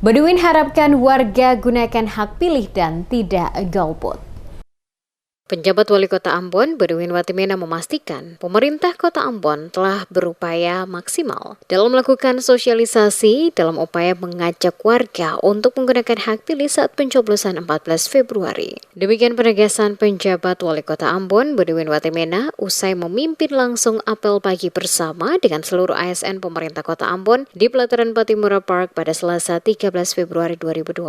Baduin harapkan warga gunakan hak pilih dan tidak golput. Penjabat Wali Kota Ambon, Baduin Watimena memastikan pemerintah Kota Ambon telah berupaya maksimal dalam melakukan sosialisasi dalam upaya mengajak warga untuk menggunakan hak pilih saat pencoblosan 14 Februari. Demikian penegasan penjabat Wali Kota Ambon, Baduin Watimena, usai memimpin langsung apel pagi bersama dengan seluruh ASN pemerintah Kota Ambon di Pelataran Patimura Park pada Selasa 13 Februari 2024.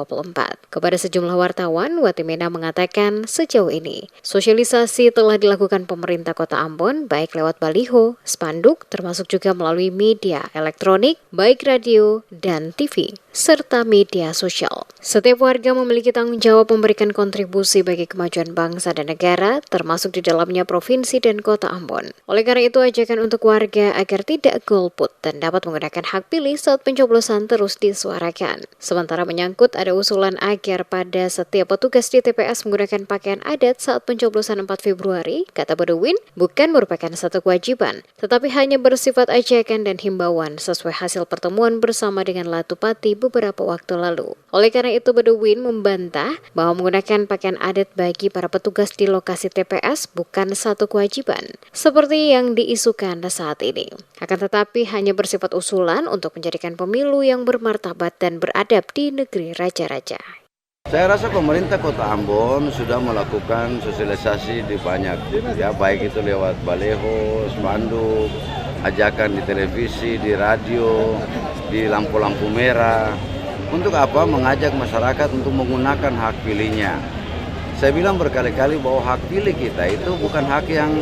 Kepada sejumlah wartawan, Watimena mengatakan sejauh ini sosialisasi telah dilakukan pemerintah Kota Ambon baik lewat baliho, spanduk, termasuk juga melalui media elektronik, baik radio dan TV, serta media sosial. Setiap warga memiliki tanggung jawab memberikan kontribusi bagi kemajuan bangsa dan negara, termasuk di dalamnya Provinsi dan Kota Ambon. Oleh karena itu, ajakan untuk warga agar tidak golput dan dapat menggunakan hak pilih saat pencoblosan terus disuarakan. Sementara menyangkut ada usulan agar pada setiap petugas di TPS menggunakan pakaian adat saat pencoblosan 4 Februari, kata Baduin, bukan merupakan satu kewajiban, tetapi hanya bersifat ajakan dan himbauan sesuai hasil pertemuan bersama dengan Latupati beberapa waktu lalu. Oleh karena itu, Baduin membantah bahwa menggunakan pakaian adat bagi para petugas di lokasi TPS bukan satu kewajiban, seperti yang diisukan saat ini. Akan tetapi hanya bersifat usulan untuk menjadikan pemilu yang bermartabat dan beradab di negeri raja-raja. Saya rasa pemerintah Kota Ambon sudah melakukan sosialisasi di banyak, ya, baik itu lewat baleho, spanduk, ajakan di televisi, di radio, di lampu-lampu merah. Untuk apa? Mengajak masyarakat untuk menggunakan hak pilihnya. Saya bilang berkali-kali bahwa hak pilih kita itu bukan hak yang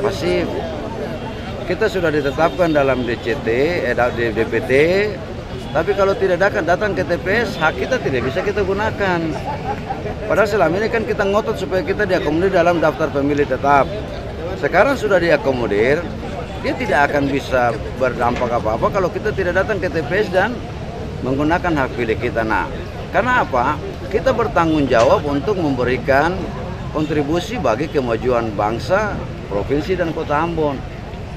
pasif. Kita sudah ditetapkan dalam DPT, tapi kalau tidak datang ke TPS, hak kita tidak bisa kita gunakan. Padahal selama ini kan kita ngotot supaya kita diakomodir dalam daftar pemilih tetap. Sekarang sudah diakomodir, dia tidak akan bisa berdampak apa-apa kalau kita tidak datang ke TPS dan menggunakan hak pilih kita. Nah, karena apa? Kita bertanggung jawab untuk memberikan kontribusi bagi kemajuan bangsa, provinsi, dan Kota Ambon.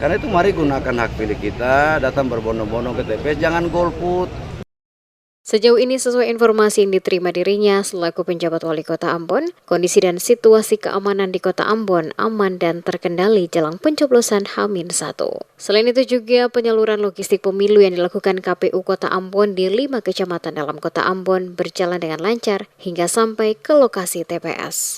Karena itu mari gunakan hak pilih kita, datang berbondong-bondong ke TPS, jangan golput. Sejauh ini sesuai informasi yang diterima dirinya selaku penjabat Wali Kota Ambon, kondisi dan situasi keamanan di Kota Ambon aman dan terkendali jelang pencoblosan H-1. Selain itu juga penyaluran logistik pemilu yang dilakukan KPU Kota Ambon di 5 kecamatan dalam Kota Ambon berjalan dengan lancar hingga sampai ke lokasi TPS.